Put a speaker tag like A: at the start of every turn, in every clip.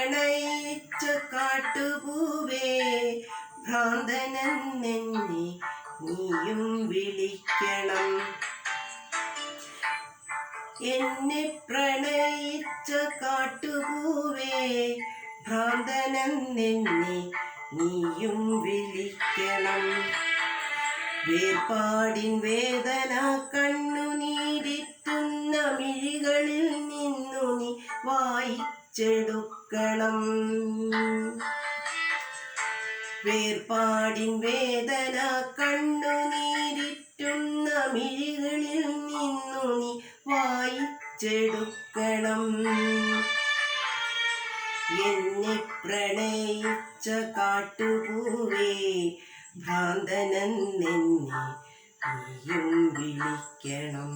A: പ്രണയിച്ച കാട്ടുപൂവേ ഭ്രാന്തനെന്നെ നീയും വിളിക്കണം. എന്നെ പ്രണയിച്ച കാട്ടുപൂവേ ഭ്രാന്തനെന്നെ നീയും വിളിക്കണം. വേർപാടിൻ വേദന കണ്ണുനീരിറ്റുന്ന മിഴികളിൽ നിന്നു നീ വായിച്ചെടുക്കണം. വേർപാടിൻ വേദന കണ്ണുനീരിറ്റുന്ന മിഴികളിൽ നിന്നു നീ വായിച്ചെടുക്കണം. എന്നെ പ്രണയിച്ച കാട്ടുപൂവേ ഭ്രാന്തനെന്നെ നീയും വിളിക്കണം.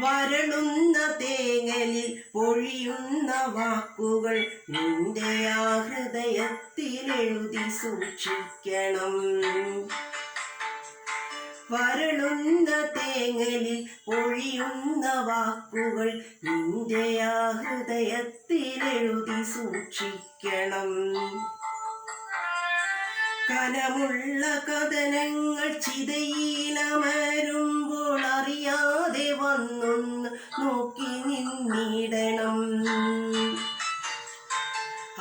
A: വരളുന്ന തേങ്ങലിൽ പൊഴിയുന്ന വാക്കുകൾ നിന്റെ ആ ഹൃദയത്തിലെഴുതി സൂക്ഷിക്കണം. വരളുന്ന തേങ്ങലിൽ പൊഴിയുന്ന വാക്കുകൾ നിന്റെ ആ ഹൃദയത്തിലെഴുതി സൂക്ഷിക്കണം. കനമുള്ള കഥനങ്ങൾ ചിതയിലമരുമ്പോൾ അറിയാതെ വന്നൊന്ന് നോക്കി നിന്നിടണം.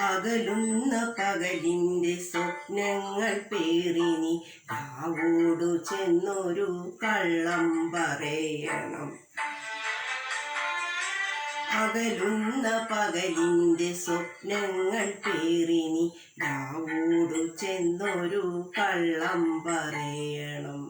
A: അകലുന്ന പകലിൻ്റെ സ്വപ്നങ്ങൾ പേറി നീ രാവോടു ചെന്നൊരു കള്ളം പറയണം. അകലുന്ന പകലിൻ്റെ സ്വപ്നങ്ങൾ പേറി നീ രാവോടു ചെന്നൊരു കള്ളം പറയണം.